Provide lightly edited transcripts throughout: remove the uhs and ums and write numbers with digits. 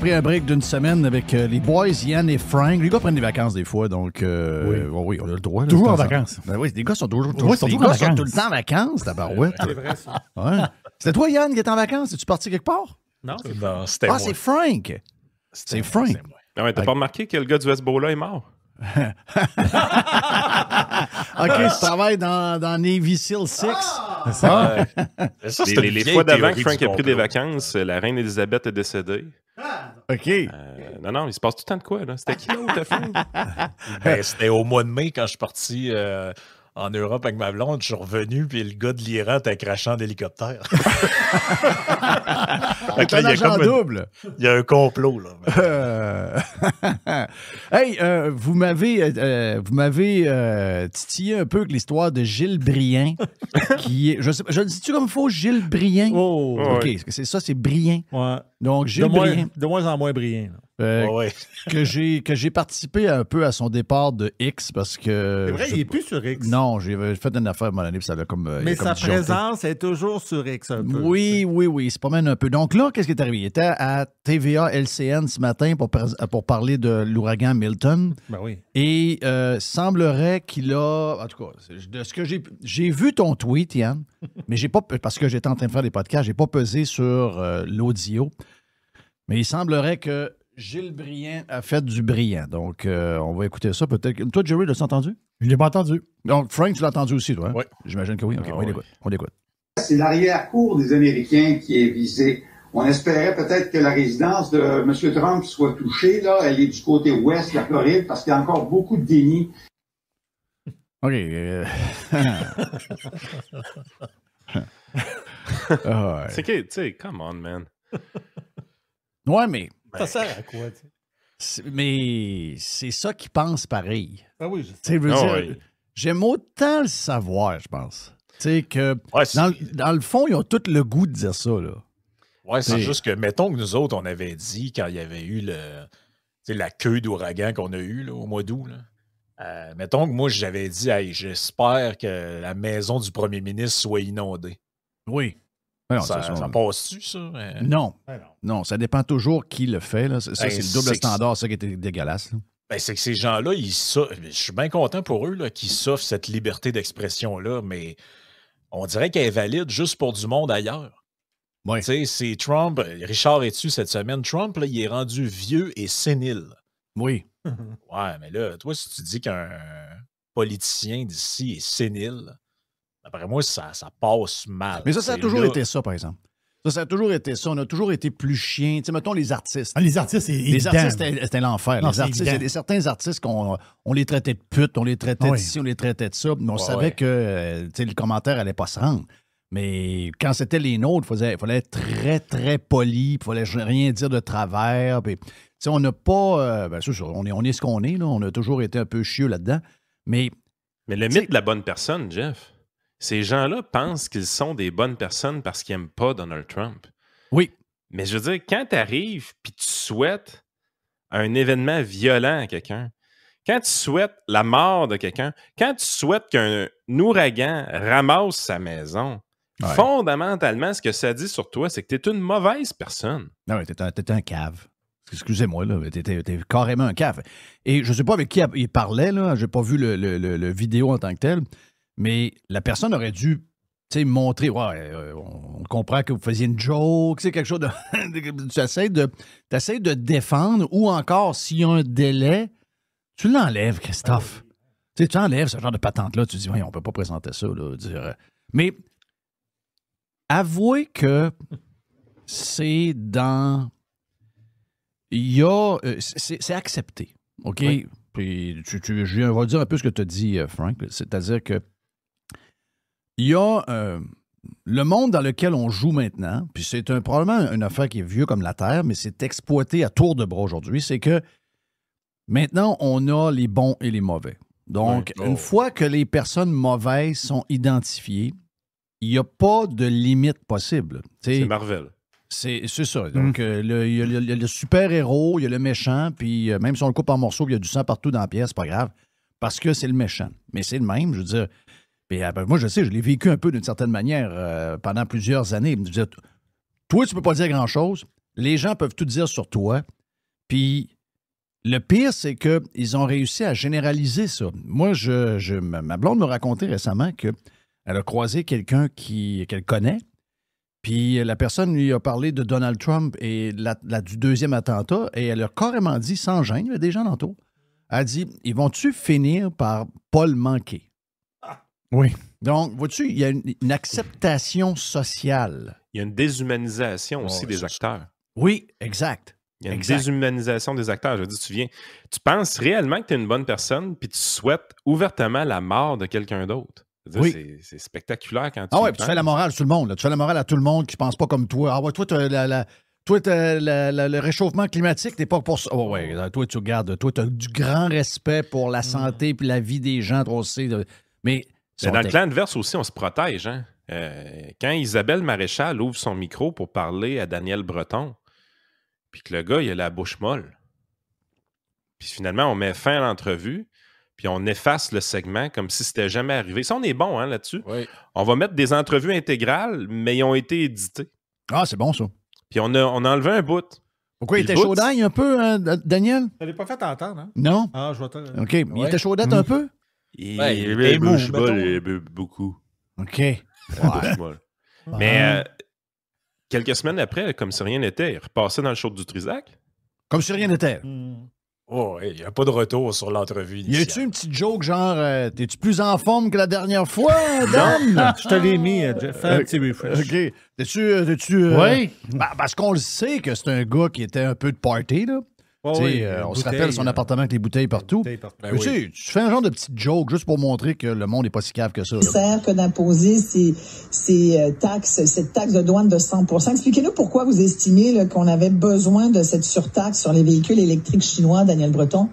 pris un break d'une semaine avec les boys, Yann et Frank. Les gars prennent des vacances des fois, donc oui, on a le droit. Là, toujours en vacances. Ben oui, les gars sont toujours, Oui, sont les toujours en gars sont vacances. tout le temps en vacances, tabarouette. C'est vrai, ça. Ouais. C'était toi, Yann, qui est en vacances? Es-tu parti quelque part? Non, c'est Non, c'était Ah, moi. c'est Frank! C'est Frank. C'est moi. Ah ouais, t'as pas remarqué que le gars du Hezbollah est mort? OK, tu travailles dans Navy SEAL 6. C'est ça, c'est une Les vieille fois d'avant que théorie Frank du a pris des complot. vacances, la reine Elisabeth est décédée. OK. Non, il se passe tout le temps de quoi, là? C'était qui l'autre, Frank? Ben, c'était au mois de mai quand je suis parti en Europe avec ma blonde. Je suis revenu, puis le gars de l'Iran était crachant d'hélicoptère. Fait que C'est là, un il y a agent comme double. il y a un complot, là. Hey, vous m'avez titillé un peu avec l'histoire de Gilles Brien, qui est, je le dis-tu comme il faut, Gilles Brien? Oh, OK, ouais. c'est ça, c'est Brien. ouais. Donc, Gilles Brien, De moins en moins brillant. là. Ouais. que j'ai participé un peu à son départ de X parce que... C'est vrai, il n'est plus sur X. Non, j'ai fait une affaire à un moment donné, puis ça a comme... il Mais a comme sa disjoncté. présence est toujours sur X un peu. Oui, il se promène un peu. Donc là, qu'est-ce qui est arrivé? Il était à TVA LCN ce matin pour parler de l'ouragan Milton. Ben oui. Et semblerait qu'il a... En tout cas, de ce que j'ai vu ton tweet, Yann, mais j'ai pas... Parce que j'étais en train de faire des podcasts, j'ai pas pesé sur l'audio. Mais il semblerait que Gilles Brien a fait du brillant. Donc, on va écouter ça peut-être. Toi, Jerry, l'as-tu entendu? Je ne l'ai pas entendu. Donc, Frank, tu l'as entendu aussi, toi? Hein? Oui. J'imagine que oui. OK, on l'écoute. On l'écoute. C'est l'arrière-cour des Américains qui est visée. On espérait peut-être que la résidence de M. Trump soit touchée. Là, elle est du côté ouest de la Floride parce qu'il y a encore beaucoup de déni. OK. Ah, ouais. C'est que, tu sais, come on, man. Ouais, mais Ça sert à quoi, tu sais? mais c'est ça qu'ils pensent pareil. Ah oui, je sais. Tu sais, je veux Ah dire, oui. j'aime autant le savoir, je pense. Tu sais, que Ouais, c'est dans le fond, ils ont tout le goût de dire ça, là. ouais, c'est C'est- juste que, mettons que nous autres, on avait dit, quand il y avait eu la queue d'ouragan qu'on a eue là, au mois d'août, là, mettons que moi, j'avais dit, hey, j'espère que la maison du premier ministre soit inondée. Oui. Non, ça, c'est ça passe-tu, ça? Non. Ben non. Non, ça dépend toujours qui le fait. Là. Ça, Ben, c'est le double c'est- standard, ça qui était dégueulasse. Là. Ben, c'est que ces gens-là, je suis bien content pour eux là, qu'ils s'offrent cette liberté d'expression-là, mais on dirait qu'elle est valide juste pour du monde ailleurs. Ouais. Tu sais, c'est Trump, Richard est dessus cette semaine, Trump, là, il est rendu vieux et sénile. Oui. Ouais, mais là, toi, si tu dis qu'un politicien d'ici est sénile, d'après moi, ça passe mal. Mais ça a C'est toujours là- été ça, par exemple. Ça a toujours été ça. On a toujours été plus chiens. Tu sais, mettons les artistes. Ah, les artistes, c'est Les évident. artistes, c'était l'enfer. Non, Les c'est artistes, évident. il y a certains artistes qu'on on les traitait de putes, on les traitait Oui. d'ici, on les traitait de ça, mais on Ouais, savait ouais. que tu sais, le commentaire n'allait pas se rendre. Mais quand c'était les nôtres, il fallait être très, très poli, il fallait rien dire de travers. Puis, tu sais, on n'a pas... ben, c'est sûr, on est ce qu'on est, là. On a toujours été un peu chieux là-dedans. Mais Mais le T'sais- mythe de la bonne personne, Jeff, ces gens-là pensent qu'ils sont des bonnes personnes parce qu'ils n'aiment pas Donald Trump. oui, Mais je veux dire, quand tu arrives puis tu souhaites un événement violent à quelqu'un, quand tu souhaites la mort de quelqu'un, quand tu souhaites qu'un ouragan ramasse sa maison, Ouais. fondamentalement, ce que ça dit sur toi, c'est que tu es une mauvaise personne. non, t'étais un cave. Excusez-moi, là, mais t'étais carrément un cave. Et je ne sais pas avec qui il parlait, là. Je n'ai pas vu le vidéo en tant que tel, mais la personne aurait dû montrer, ouais, on comprend que vous faisiez une joke, c'est quelque chose de... tu essaies de défendre, ou encore, s'il y a un délai, tu l'enlèves, Christophe. Tu enlèves ce genre de patente-là, tu dis, ouais, on ne peut pas présenter ça, là. Mais avouez que c'est dans... Il y a... c'est accepté, OK? Oui. Puis je vais dire un peu ce que tu as dit, Frank. C'est-à-dire que il y a le monde dans lequel on joue maintenant, puis c'est probablement une affaire qui est vieux comme la Terre, mais c'est exploité à tour de bras aujourd'hui, c'est que maintenant, on a les bons et les mauvais. Donc, Ouais. une fois que les personnes mauvaises sont identifiées, il n'y a pas de limite possible. Tu sais, C'est Marvel. c'est ça. Donc, il y a le super-héros, il y a le méchant, puis même si on le coupe en morceaux, il y a du sang partout dans la pièce, c'est pas grave, parce que c'est le méchant. Mais c'est le même, je veux dire. Puis, moi, je sais, je l'ai vécu un peu d'une certaine manière pendant plusieurs années. Je veux dire, toi, tu peux pas dire grand-chose. Les gens peuvent tout dire sur toi. Puis le pire, c'est qu'ils ont réussi à généraliser ça. Moi, ma blonde me racontait récemment qu'elle a croisé quelqu'un qu'elle connaît, puis la personne lui a parlé de Donald Trump et du deuxième attentat, et elle a carrément dit, sans gêne, il y a des gens d'entour, elle a dit, ils vont-tu finir par pas le manquer? Oui. Donc, vois-tu, il y a une acceptation sociale. Il y a une déshumanisation aussi des acteurs. Oui, exact. Il y a une déshumanisation des acteurs. Je veux dire, tu penses réellement que tu es une bonne personne, puis tu souhaites ouvertement la mort de quelqu'un d'autre. Oui. C'est spectaculaire quand tu Ah ouais, puis tu fais la morale sur tout le monde. Là. Tu fais la morale à tout le monde qui ne pense pas comme toi. Ah ouais, toi, le réchauffement climatique, t'es pas pour ça. Oh ouais, toi, tu regardes, toi, tu as du grand respect pour la santé et la vie des gens, on sait. Mais dans le clan adverse aussi, on se protège. Hein? Quand Isabelle Maréchal ouvre son micro pour parler à Daniel Breton, puis que le gars, il a la bouche molle. Puis finalement, on met fin à l'entrevue, puis on efface le segment comme si c'était jamais arrivé. Ça, on est bon là-dessus. Oui. On va mettre des entrevues intégrales, mais ils ont été éditées. Ah, c'est bon, ça. Puis on a enlevé un bout. Pourquoi il était chaud d'ail un peu, hein, Daniel? Ça l'est pas fait entendre, hein? Non? Ah, je vois ça. OK, mais il était chaud d'être un peu? Il était mou, beaucoup. OK. Ouais. Mais quelques semaines après, comme si rien n'était, il repassait dans le show du Trisac. Comme si rien n'était. Oh, il n'y a pas de retour sur l'entrevue initiale. Y a-tu une petite joke genre t'es-tu plus en forme que la dernière fois, Dan? Je te l'ai mis, Jeff. Fais un petit refresh. OK. T'es-tu Oui. Parce qu'on le sait que c'est un gars qui était un peu de party, là. Oh, on se rappelle son appartement avec les bouteilles partout. Mais tu fais un genre de petite joke juste pour montrer que le monde n'est pas si cave que ça. Sert que d'imposer cette taxe de douane de 100%. Expliquez-nous pourquoi vous estimez là, qu'on avait besoin de cette surtaxe sur les véhicules électriques chinois, Daniel Breton.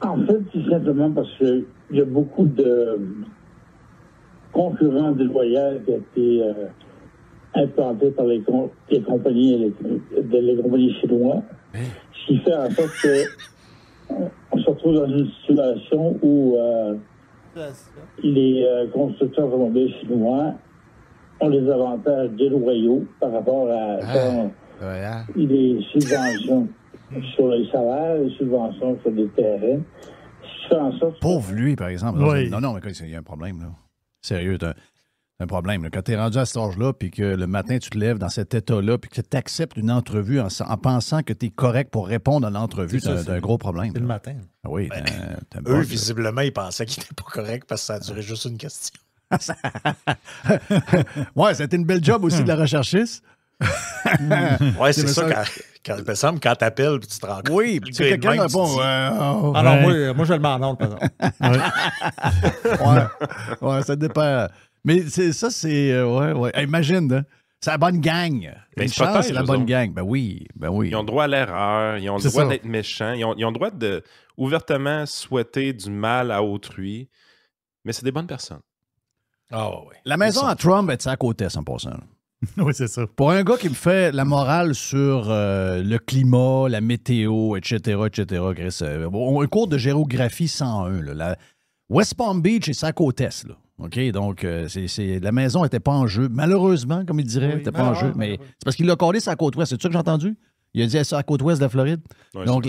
En fait, c'est simplement parce qu'il y a beaucoup de concurrence déloyale qui a été implantée par les compagnies chinoises, ce qui fait en sorte qu'on se retrouve dans une situation où les constructeurs automobiles chinois ont des avantages déloyaux par rapport à les subventions sur les salaires, les subventions sur les terrains. Ce qui fait en sorte Pauvre lui, par exemple. Oui. Non, mais il y a un problème, là. Sérieux, t'as un problème. Là. Quand tu es rendu à cet âge-là, puis que le matin, tu te lèves dans cet état-là, puis que tu acceptes une entrevue en pensant que tu es correct pour répondre à l'entrevue, t'as un gros problème. C'est le matin. Ah oui, eux, visiblement, ils pensaient qu'il n'était pas correct parce que ça a duré juste une question. Ouais, c'était une belle job aussi de la recherchiste. Ouais, c'est ça, quand il me semble, quand t'appelles puis tu te rends compte. Oui, puis quelqu'un répond. Alors, moi, je le mets en ordre, par exemple. Ouais, ça dépend. Mais ça, c'est. Ouais. Imagine, hein? C'est la bonne gang. Mais une chance, c'est la bonne gang. Ben oui. Ils ont droit à l'erreur, ils ont le droit d'être méchants, ils ont le droit de ouvertement souhaiter du mal à autrui, mais c'est des bonnes personnes. Ah oui. La maison à Trump est à côté à 100%. Oui, c'est ça. Pour un gars qui me fait la morale sur le climat, la météo, etc., Chris, un cours de géographie 101, là, West Palm Beach, c'est à côte est, là. OK? Donc, la maison n'était pas en jeu. Malheureusement, comme il dirait, n'était pas en jeu. Mais c'est parce qu'il l'a collé sur la côte ouest. C'est ça que j'ai entendu? Il a dit ça à la côte ouest de la Floride. Ouais, donc,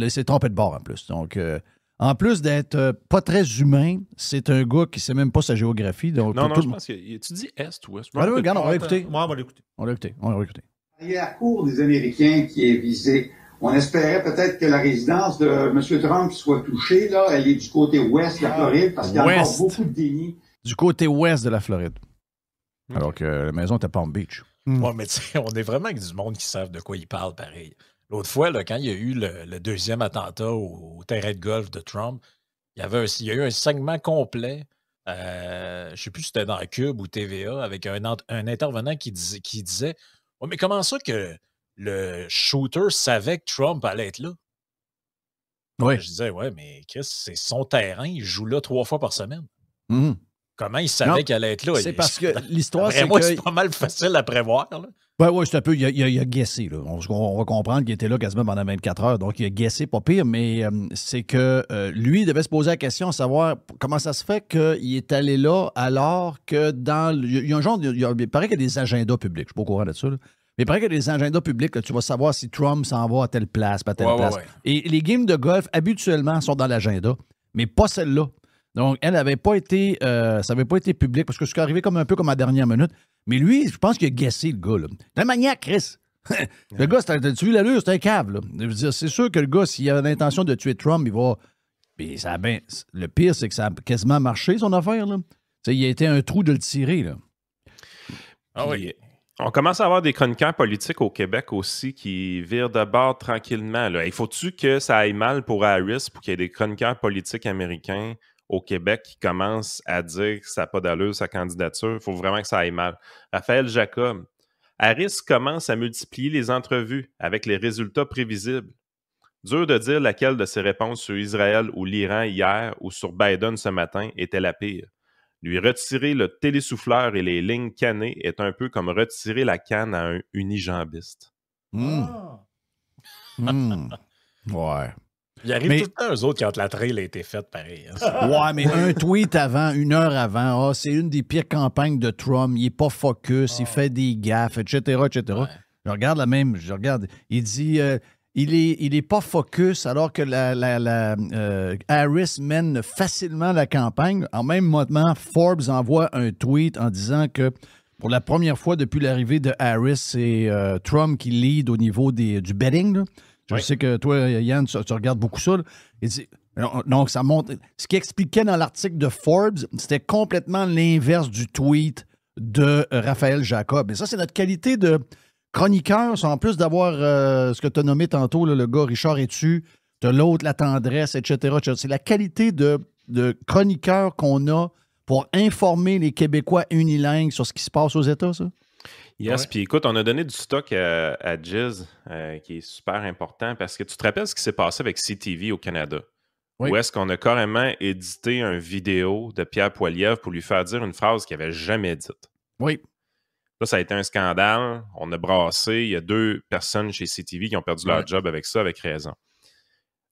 c'est trompé de bord en plus. Donc, en plus d'être pas très humain, c'est un gars qui ne sait même pas sa géographie. Donc, non, je pense que tu dis est ou ouest. Regarde, on va l'écouter. Moi, on va l'écouter. On va l'écouter. Il y a la cour des Américains qui est visée. On espérait peut-être que la résidence de M. Trump soit touchée. Là, elle est du côté ouest de la Floride parce qu'il y a encore beaucoup de déni. Du côté ouest de la Floride. Alors que la maison était Palm Beach. Ouais, mais tu sais, on est vraiment avec du monde qui savent de quoi ils parlent pareil. L'autre fois, là, quand il y a eu le deuxième attentat au terrain de golf de Trump, il y a eu un segment complet, je ne sais plus si c'était dans Cube ou TVA, avec un intervenant qui disait « Oh, mais comment ça que le shooter savait que Trump allait être là? » Oui. Je disais « Ouais, mais Chris, c'est son terrain, il joue là 3 fois par semaine. Mm-hmm. Comment il savait qu'elle allait être là? » C'est parce que l'histoire, c'est moi, que... c'est pas mal facile à prévoir. Là. Oui, c'est un peu. Il a guessé. Là. On va comprendre qu'il était là quasiment pendant 24 heures. Donc, il a guessé, pas pire, mais c'est que lui, il devait se poser la question à savoir comment ça se fait qu'il est allé là alors que dans. Il y a un genre. Il paraît qu'il y a des agendas publics. Je ne suis pas au courant de ça. Là. Mais pareil que des agendas publics, là, tu vas savoir si Trump s'en va à telle place, pas à telle place. Et les games de golf, habituellement, sont dans l'agenda, mais pas celle-là. Donc, elle n'avait pas été, ça n'avait pas été public parce que c'est arrivé comme un peu comme à la dernière minute. Mais lui, je pense qu'il a guessé, le gars. Là. C'est un maniaque, Chris. Le gars, tu vu l'allure, c'est un cave. Là. Je veux dire, c'est sûr que le gars, s'il a l'intention de tuer Trump, il va... Puis ça a ben... Le pire, c'est que ça a quasiment marché, son affaire. Là. Il a été un trou de le tirer. Là. Ah oui. On commence à avoir des chroniqueurs politiques au Québec aussi qui virent de bord tranquillement. Là. Il faut-tu que ça aille mal pour Harris pour qu'il y ait des chroniqueurs politiques américains au Québec qui commencent à dire que ça n'a pas d'allure, sa candidature? Il faut vraiment que ça aille mal. Raphaël Jacob. Harris commence à multiplier les entrevues avec les résultats prévisibles. Dur de dire laquelle de ses réponses sur Israël ou l'Iran hier ou sur Biden ce matin était la pire. Lui retirer le télésouffleur et les lignes cannées est un peu comme retirer la canne à un unijambiste. Ouais. Il arrive tout le temps, eux autres, quand la trail a été faite, pareil. Hein. Ouais, mais un tweet avant, 1 heure avant, c'est une des pires campagnes de Trump. Il n'est pas focus, il fait des gaffes, etc., etc. Ouais. Je regarde il dit... il est pas focus alors que Harris mène facilement la campagne. En même moment, Forbes envoie un tweet en disant que pour la première fois depuis l'arrivée de Harris, c'est Trump qui lead au niveau du betting. Là. Je sais que toi, Yann, tu regardes beaucoup ça. Là. Il dit, donc, ça montre. Ce qu'il expliquait dans l'article de Forbes, c'était complètement l'inverse du tweet de Raphaël Jacob. Et ça, c'est notre qualité de chroniqueur, en plus d'avoir ce que tu as nommé tantôt, là, le gars Richard Etu, de l'autre, la tendresse, etc. C'est la qualité de chroniqueur qu'on a pour informer les Québécois unilingues sur ce qui se passe aux États, ça? Yes, puis écoute, on a donné du stock à Giz, qui est super important, parce que tu te rappelles ce qui s'est passé avec CTV au Canada? Oui. Où est-ce qu'on a carrément édité une vidéo de Pierre Poilievre pour lui faire dire une phrase qu'il n'avait jamais dite? Oui. Là, ça a été un scandale. On a brassé. Il y a 2 personnes chez CTV qui ont perdu leur job avec ça, avec raison.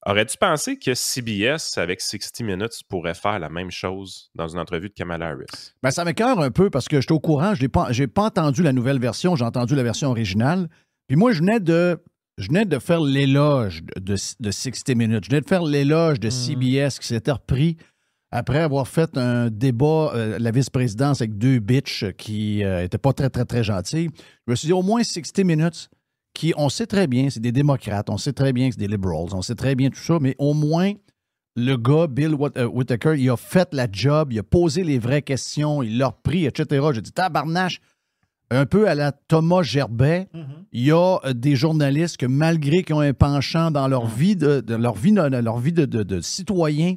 Aurais-tu pensé que CBS, avec 60 Minutes, pourrait faire la même chose dans une entrevue de Kamala Harris? Ben, ça m'écoeure un peu parce que j'étais au courant. Je n'ai pas entendu la nouvelle version. J'ai entendu la version originale. Puis moi, je venais de faire l'éloge de 60 Minutes. Je venais de faire l'éloge de CBS qui s'était repris après avoir fait un débat, la vice-présidence avec 2 bitches qui n'étaient pas très, très, très gentilles. Je me suis dit, au moins 60 Minutes, qui, on sait très bien, c'est des démocrates, on sait très bien que c'est des liberals, on sait très bien tout ça, mais au moins, le gars, Bill Whitaker, il a fait la job, il a posé les vraies questions, il l'a repris, etc. J'ai dit, tabarnache, un peu à la Thomas Gerbet, il y a des journalistes que, malgré qu'ils ont un penchant dans leur vie de citoyen,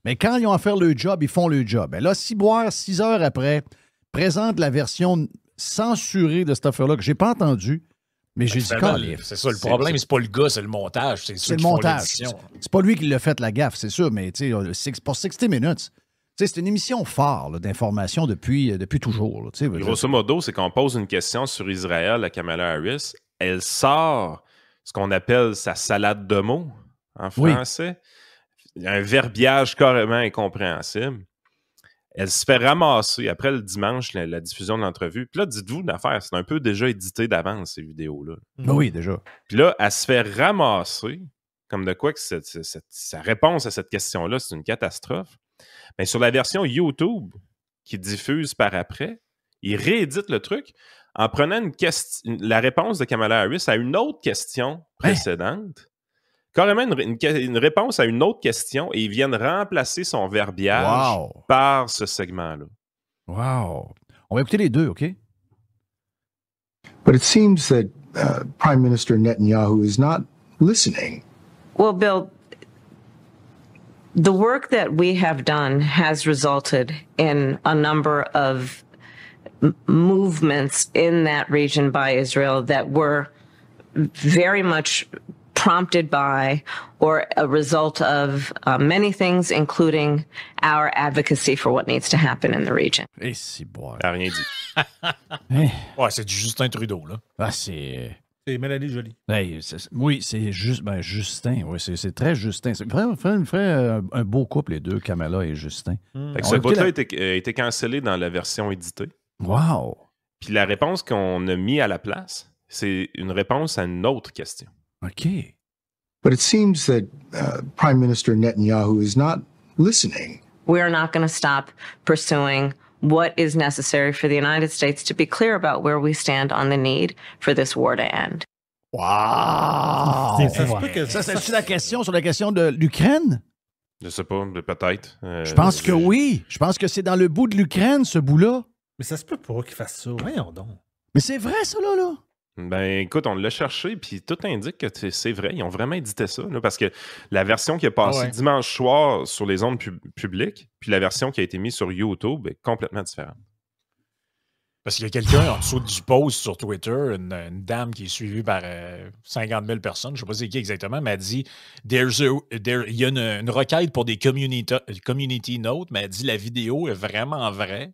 mais quand ils ont à faire le job, ils font le job. Et là, Ciboire, 6 heures après, présente la version censurée de cette affaire-là que je n'ai pas entendue. Mais j'ai dit, c'est ça, le problème, c'est pas le gars, c'est le montage. C'est le montage. C'est pas lui qui l'a fait la gaffe, c'est sûr, mais pour 60 Minutes, c'est une émission phare d'information depuis toujours. Là, grosso modo, c'est qu'on pose une question sur Israël à Kamala Harris, elle sort ce qu'on appelle sa salade de mots en français. Oui. Un verbiage carrément incompréhensible. Elle se fait ramasser après le dimanche, la diffusion de l'entrevue. Puis là, dites-vous l'affaire, c'est un peu déjà édité d'avance, ces vidéos-là. Oui, déjà. Puis là, elle se fait ramasser, comme de quoi que sa réponse à cette question-là, c'est une catastrophe. Mais sur la version YouTube qui diffuse par après, il réédite le truc en prenant la réponse de Kamala Harris à une autre question précédente. Carrément une réponse à une autre question et ils viennent remplacer son verbiage par ce segment-là. Wow! On va écouter les deux, OK? But it seems that Prime Minister Netanyahu is not listening. Well, Bill, the work that we have done has resulted in a number of movements in that region by Israel that were very much prompted by or a result of many things, including our advocacy for what needs to happen in the region. Et si bon. T'as rien dit. Ouais, c'est du Justin Trudeau, là. Ah, c'est Mélanie Joly. Hey, oui, c'est juste, Justin. Oui, c'est très Justin. C'est ferait un beau couple, les deux, Kamala et Justin. Ce bout-là a été cancellé dans la version éditée. Wow! Puis la réponse qu'on a mis à la place c'est une réponse à une autre question. OK. But it seems that Prime Minister Netanyahu is not listening. We're not going to stop pursuing what is necessary for the United States to be clear about where we stand on the need for this war to end. Wow! Ça, c'est-tu la question sur la question de l'Ukraine? Je sais pas, peut-être. Je pense que oui. Je pense que c'est dans le bout de l'Ukraine, ce bout-là. Mais ça se peut pas qu'il fasse ça. Voyons donc. Mais c'est vrai, ça, là. Ben, écoute, on l'a cherché, puis tout indique que c'est vrai. Ils ont vraiment édité ça, là, parce que la version qui est passée dimanche soir sur les ondes publiques, puis la version qui a été mise sur YouTube est complètement différente. Parce qu'il y a quelqu'un en dessous du post sur Twitter, une dame qui est suivie par 50 000 personnes, je ne sais pas c'est qui exactement, mais elle dit il y a une requête pour des community notes, mais elle dit la vidéo est vraiment vraie.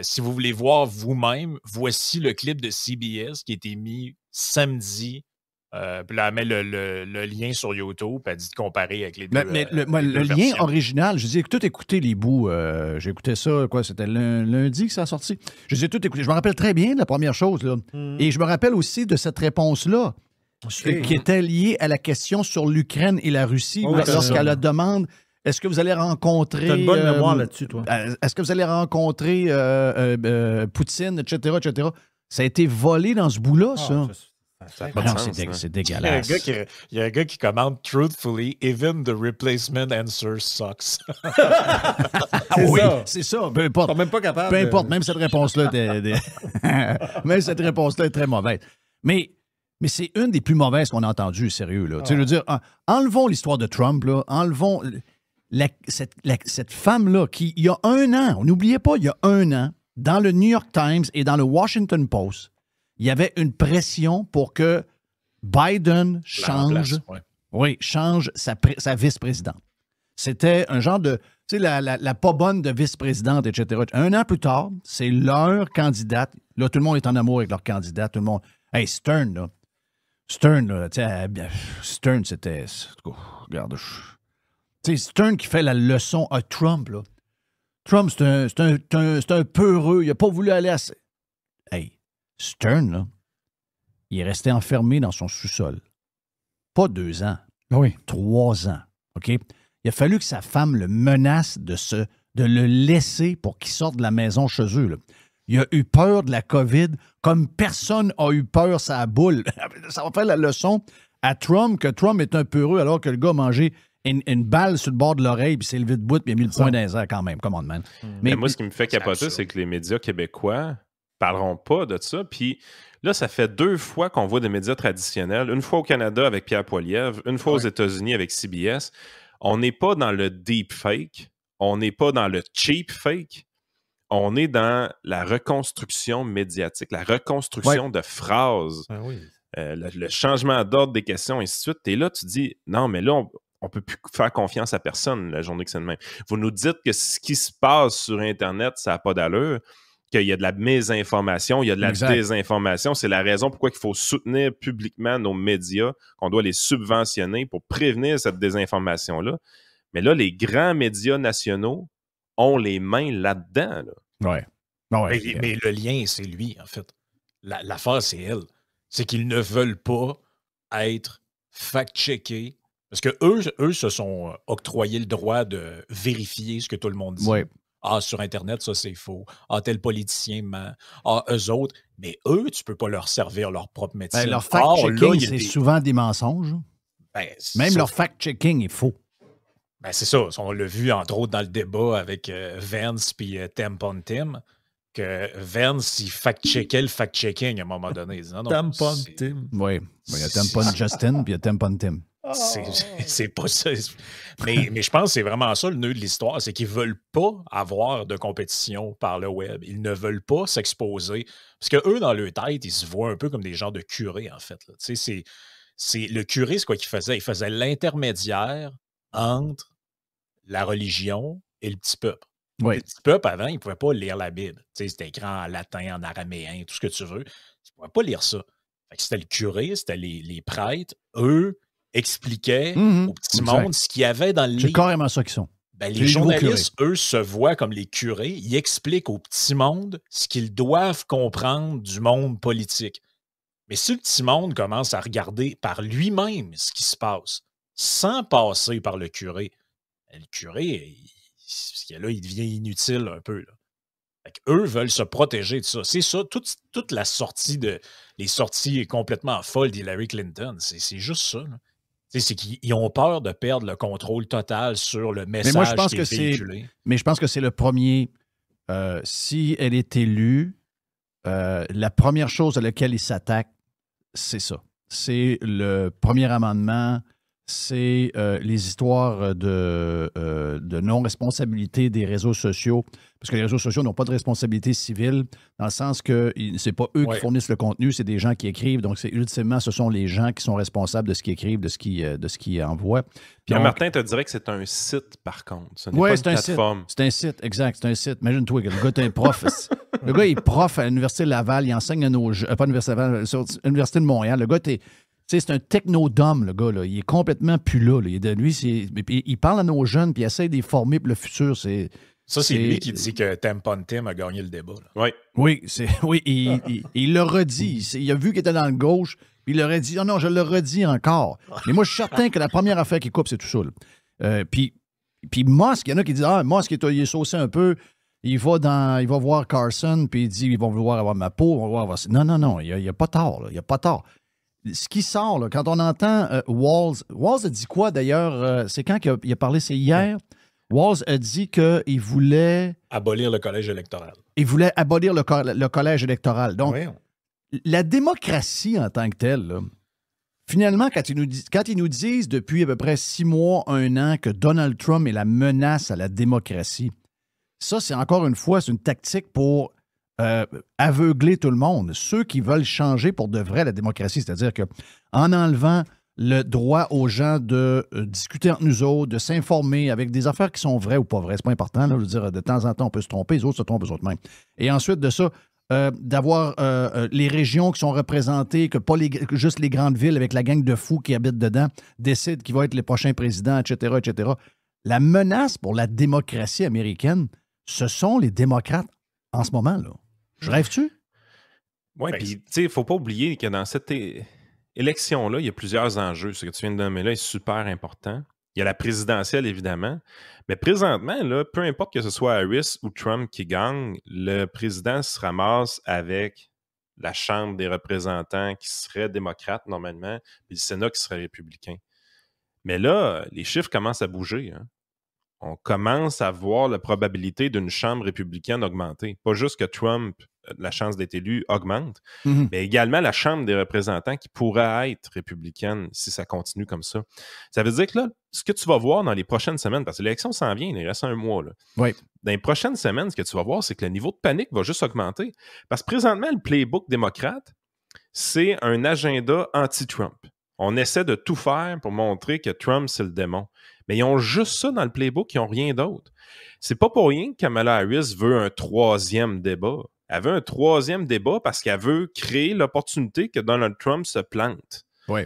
Si vous voulez voir vous-même, voici le clip de CBS qui a été mis samedi. Puis là, elle met le lien sur YouTube, puis elle dit de comparer avec les deux. Mais le lien original, je dis tout écouté les bouts. J'ai écouté ça, c'était lundi que ça a sorti. Je les ai tout écouté. Je me rappelle très bien de la première chose, là. Et je me rappelle aussi de cette réponse-là, qui était liée à la question sur l'Ukraine et la Russie, lorsqu'elle la demande. Est-ce que vous allez rencontrer... T'as une bonne mémoire là-dessus, toi. Est-ce que vous allez rencontrer Poutine, etc., etc.? Ça a été volé dans ce bout-là, ça. Ça n'a pas de sens, c'est dégueulasse. Il y a un gars qui commente « Truthfully, even the replacement answer sucks. » Oui, c'est ça. Peu importe. Même pas capable. Peu importe, même cette réponse-là même cette réponse-là est très mauvaise. Mais c'est une des plus mauvaises qu'on a entendues, sérieux. Là. Tu sais, je veux dire, enlevons l'histoire de Trump, là, enlevons cette femme-là qui, il y a un an, on n'oubliait pas, il y a un an, dans le New York Times et dans le Washington Post, il y avait une pression pour que Biden change sa vice-présidente. C'était un genre de, tu sais, la pas bonne de vice-présidente, etc. Un an plus tard, c'est leur candidate. Là, tout le monde est en amour avec leur candidate. Tout le monde... Hey, Stern, là, tu sais, Stern, c'était... Regarde, tu sais, Stern qui fait la leçon à Trump, là. Trump, c'est un peureux. Il n'a pas voulu aller à... Hey, Stern, là, il est resté enfermé dans son sous-sol. Pas 2 ans. Oui. 3 ans. OK? Il a fallu que sa femme le menace de le laisser pour qu'il sorte de la maison chez eux, là. Il a eu peur de la COVID comme personne a eu peur sa boule. Ça va faire la leçon à Trump que Trump est un peureux alors que le gars a mangé une balle sur le bord de l'oreille puis s'est levé de bout puis il a mis le poing dans les airs quand même. Come on, man. Mais moi, ce qui me fait capoter, c'est que les médias québécois parleront pas de ça. Puis là, ça fait 2 fois qu'on voit des médias traditionnels. Une fois au Canada avec Pierre Poilievre, une fois aux États-Unis avec CBS. On n'est pas dans le deep fake. On n'est pas dans le cheap fake. On est dans la reconstruction médiatique, la reconstruction de phrases, le changement d'ordre des questions, et ainsi de suite. Et là, tu dis, non, mais là, on ne peut plus faire confiance à personne la journée que c'est de même. Vous nous dites que ce qui se passe sur Internet, ça n'a pas d'allure, qu'il y a de la mésinformation, il y a de la désinformation. C'est la raison pourquoi il faut soutenir publiquement nos médias, qu'on doit les subventionner pour prévenir cette désinformation-là. Mais là, les grands médias nationaux ont les mains là-dedans. Là. Mais le lien, c'est lui, en fait. L'affaire, c'est elle. C'est qu'ils ne veulent pas être fact-checkés. Parce que eux se sont octroyés le droit de vérifier ce que tout le monde dit. Ouais. Ah, sur Internet, ça, c'est faux. Ah, tel politicien ment. Ah, eux autres. Mais eux, tu peux pas leur servir leur propre médecine. Leur fact-checking, c'est souvent des mensonges. Même leur fact-checking est faux. Ben, c'est ça. On l'a vu, entre autres, dans le débat avec Vance et Tampon Tim, que Vance, il fact-checkait le fact-checking à un moment donné. Tampon Tim. Oui. Il y a Tampon Justin puis il y a Tampon Tim. C'est pas ça. Mais je pense que c'est vraiment ça le nœud de l'histoire, c'est qu'ils veulent pas avoir de compétition par le web. Ils ne veulent pas s'exposer. Parce que eux, dans leur tête, ils se voient un peu comme des genres de curés, en fait. Le curé, c'est quoi qu'il faisait? Il faisait l'intermédiaire entre la religion et le petit peuple. Oui. Le petit peuple, avant, il ne pouvait pas lire la Bible. C'était écrit en latin, en araméen, tout ce que tu veux. Il ne pouvait pas lire ça. C'était le curé, c'était les prêtres. Eux expliquaient au petit monde ce qu'il y avait dans le livre. C'est carrément ça qu'ils sont. Ben, les journalistes, eux, se voient comme les curés. Ils expliquent au petit monde ce qu'ils doivent comprendre du monde politique. Mais si le petit monde commence à regarder par lui-même ce qui se passe, sans passer par le curé là, il devient inutile un peu. Là. Eux veulent se protéger de ça. C'est ça, toute la sortie les sorties complètement folles d'Hillary Clinton, c'est juste ça. Là. C'est qu'ils ont peur de perdre le contrôle total sur le message qui est véhiculé. Mais je pense que c'est le premier. Si elle est élue, la première chose à laquelle il s'attaque, c'est ça. C'est le premier amendement, c'est les histoires de non-responsabilité des réseaux sociaux, parce que les réseaux sociaux n'ont pas de responsabilité civile, dans le sens que c'est pas eux qui fournissent le contenu, c'est des gens qui écrivent, donc ultimement, ce sont les gens qui sont responsables de ce qu'ils écrivent, de ce qu'ils envoient. Puis Martin te dirait que c'est un site, par contre. Ce n'est pas une plateforme. C'est un site, exact, c'est un site. Imagine-toi que le gars est un prof. Le gars est prof à l'Université Laval, il enseigne à nos jeunes, pas à l'Université Laval, sur l'Université de Montréal. Le gars, c'est un technodome, le gars. Là. Il est complètement plus là. Il parle à nos jeunes puis il essaie de les former pour le futur. C'est lui qui dit que Tampon Tim a gagné le débat. Là. Oui, il le redit. Il a vu qu'il était dans le gauche, puis il leur a dit « Non, je le redis encore. » Mais moi, je suis certain que la première affaire qu'il coupe, c'est tout ça. Puis Musk, il y en a qui disent « Ah, Musk, il est saucé un peu. Il va voir Carson, puis il dit « Ils vont vouloir avoir ma peau. » Non, il n'y a pas tort. Il n'y a pas tort. Ce qui sort, là, quand on entend Walz a dit quoi d'ailleurs? C'est quand qu'il a parlé? C'est hier? Walz a dit qu'il voulait... abolir le collège électoral. Il voulait abolir le collège électoral. Donc, la démocratie en tant que telle, là, finalement, quand ils nous disent depuis à peu près 6 mois, 1 an que Donald Trump est la menace à la démocratie, ça, c'est encore une fois, c'est une tactique pour aveugler tout le monde. Ceux qui veulent changer pour de vrai la démocratie, c'est-à-dire qu'en enlevant le droit aux gens de discuter entre nous autres, de s'informer avec des affaires qui sont vraies ou pas vraies. C'est pas important. Là, je veux dire, de temps en temps, on peut se tromper, les autres se trompent eux autres mêmes. Et ensuite de ça, d'avoir les régions qui sont représentées, que pas juste les grandes villes avec la gang de fous qui habitent dedans décident qui vont être les prochains présidents, etc., etc. La menace pour la démocratie américaine, ce sont les démocrates en ce moment, là. Je rêve-tu? Oui, puis, tu sais, il ne faut pas oublier que dans cette élection-là, il y a plusieurs enjeux. Ce que tu viens de nommer là est super important. Il y a la présidentielle, évidemment. Mais présentement, là, peu importe que ce soit Harris ou Trump qui gagne, le président se ramasse avec la Chambre des représentants qui serait démocrate, normalement, puis le Sénat qui serait républicain. Mais là, les chiffres commencent à bouger, hein. On commence à voir la probabilité d'une chambre républicaine augmenter. Pas juste que Trump, la chance d'être élu, augmente, mais également la Chambre des représentants qui pourrait être républicaine si ça continue comme ça. Ça veut dire que là, ce que tu vas voir dans les prochaines semaines, parce que l'élection s'en vient, il reste 1 mois. Là. Oui. Dans les prochaines semaines, ce que tu vas voir, c'est que le niveau de panique va juste augmenter. Parce que présentement, le playbook démocrate, c'est un agenda anti-Trump. On essaie de tout faire pour montrer que Trump, c'est le démon. Mais ils ont juste ça dans le playbook, ils n'ont rien d'autre. C'est pas pour rien que Kamala Harris veut un 3e débat. Elle veut un 3e débat parce qu'elle veut créer l'opportunité que Donald Trump se plante. Oui.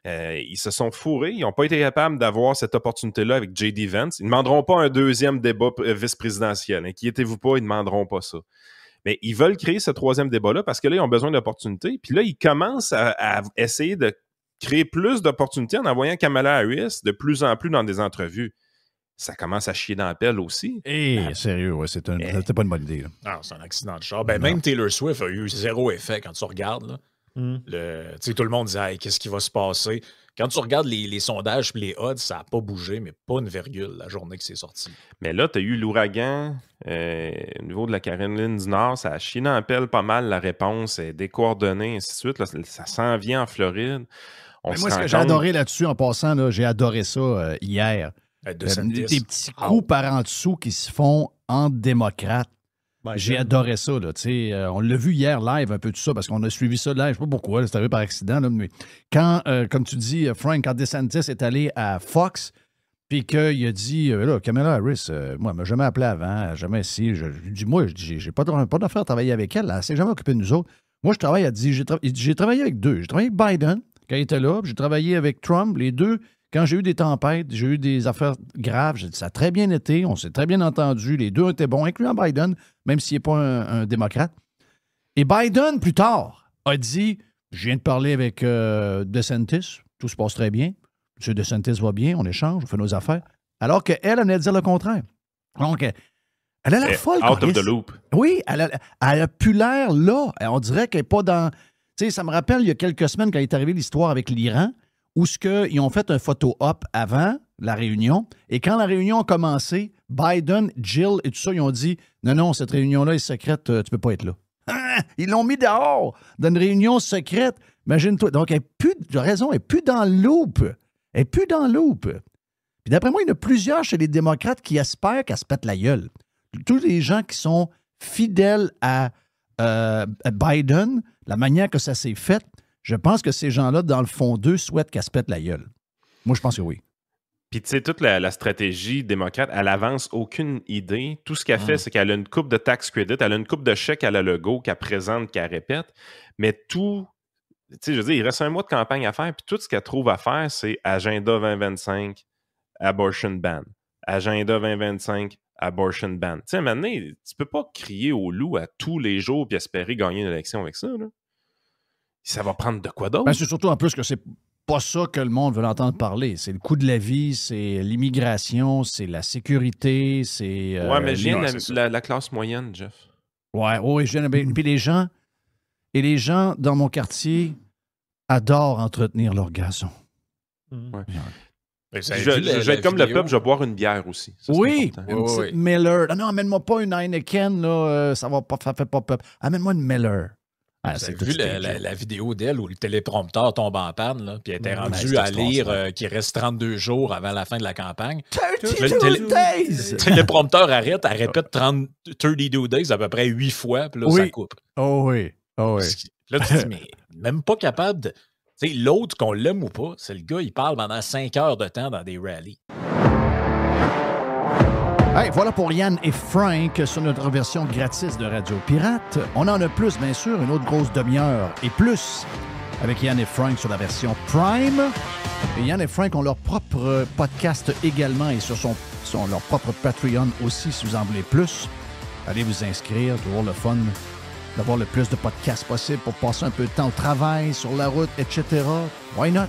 Ils se sont fourrés. Ils n'ont pas été capables d'avoir cette opportunité-là avec J.D. Vance. Ils ne demanderont pas un 2e débat vice-présidentiel. Inquiétez-vous pas, ils ne demanderont pas ça. Mais ils veulent créer ce 3e débat-là parce que là, ils ont besoin d'opportunités. Puis là, ils commencent à essayer de créer plus d'opportunités en envoyant Kamala Harris de plus en plus dans des entrevues. Ça commence à chier dans la pelle aussi. Sérieux, ouais, c'était pas une bonne idée. Là. Non, c'est un accident de char. Même Taylor Swift a eu 0 effet quand tu regardes. Là. Tout le monde dit hey, qu'est-ce qui va se passer? Quand tu regardes les sondages et les odds, ça n'a pas bougé, mais pas une virgule la journée que c'est sorti. Mais là, tu as eu l'ouragan au niveau de la Caroline du Nord, ça a chié dans la pelle pas mal, la réponse est décoordonnée, ainsi de suite. Là, ça s'en vient en Floride. Moi, ce que j'ai adoré là-dessus, en passant, là, j'ai adoré ça hier. Des petits coups par en dessous qui se font entre démocrates. J'ai adoré ça. Là, on l'a vu hier live, un peu tout ça, parce qu'on a suivi ça live. Je ne sais pas pourquoi, c'est arrivé par accident. Là, mais quand, comme tu dis, Frank, quand DeSantis est allé à Fox, puis qu'il a dit, là, Kamala Harris, moi, elle m'a jamais appelé avant, jamais si. Je dis, moi, j'ai pas d'affaire à travailler avec elle. Elle ne s'est jamais occupée de nous autres. Moi, je travaille, elle dit, j'ai travaillé avec 2. J'ai travaillé avec Biden, quand il était là, puis j'ai travaillé avec Trump, les 2. Quand j'ai eu des tempêtes, j'ai eu des affaires graves, j'ai dit ça a très bien été, on s'est très bien entendu, les 2 étaient bons, incluant Biden, même s'il n'est pas un démocrate. Et Biden, plus tard, a dit Je viens de parler avec DeSantis. Tout se passe très bien. M. DeSantis va bien, on échange, on fait nos affaires. Alors qu'elle venait de dire le contraire. Donc, elle a l'air folle. Out of the loop. Oui, elle a plus l'air là. On dirait qu'elle n'est pas dans... Tu sais, ça me rappelle il y a quelques semaines quand est arrivée l'histoire avec l'Iran, où ils ont fait un photo-op avant la réunion. Et quand la réunion a commencé, Biden, Jill et tout ça, ils ont dit « Non, cette réunion-là est secrète, tu ne peux pas être là. » Ils l'ont mis dehors dans une réunion secrète. Imagine-toi. Donc, elle n'est plus dans le loop. Elle n'est plus dans le loop. Puis d'après moi, il y en a plusieurs chez les démocrates qui espèrent qu'elle se pète la gueule. Tous les gens qui sont fidèles à Biden, la manière que ça s'est fait, je pense que ces gens-là, dans le fond d'eux, souhaitent qu'elle se pète la gueule. Moi, je pense que oui. Puis, tu sais, toute la stratégie démocrate, elle avance aucune idée. Tout ce qu'elle fait, c'est qu'elle a une coupe de tax credit, elle a une coupe de chèques à la logo qu'elle présente, qu'elle répète. Mais tout, tu sais, je veux dire, il reste un mois de campagne à faire, puis tout ce qu'elle trouve à faire, c'est Agenda 2025, abortion ban. Agenda 2025, abortion ban. Tu sais, maintenant, tu peux pas crier au loup à tous les jours puis espérer gagner une élection avec ça, là. Ça va prendre de quoi d'autre? Ben, c'est surtout en plus que c'est pas ça que le monde veut entendre parler. C'est le coût de la vie, c'est l'immigration, c'est la sécurité, c'est... mais je viens de la classe moyenne, Jeff. Oui, je viens de... Puis les gens dans mon quartier adorent entretenir leur gazon. Ouais. Je vais être comme le peuple, je vais boire une bière aussi. Ça, oui, une petite Miller. Non, amène-moi pas une Heineken, là, ça fait pas peuple. Amène-moi une Miller. Vous avez vu la vidéo d'elle où le téléprompteur tombe en panne, là, puis elle était rendue à lire qu'il reste 32 jours avant la fin de la campagne. 32 days! Le téléprompteur arrête, elle répète 32 days à peu près 8 fois, puis là, ça coupe. Oh oui. Là, tu te dis, mais même pas capable de... Tu sais, l'autre, qu'on l'aime ou pas, c'est le gars, il parle pendant 5 heures de temps dans des rallyes. Hey, voilà pour Yann et Frank sur notre version gratis de Radio Pirate. On en a plus, bien sûr, une autre grosse demi-heure et plus avec Yann et Frank sur la version Prime. Et Yann et Frank ont leur propre podcast également et sur leur propre Patreon aussi, si vous en voulez plus. Allez vous inscrire, toujours le fun d'avoir le plus de podcasts possible pour passer un peu de temps au travail, sur la route, etc. Why not?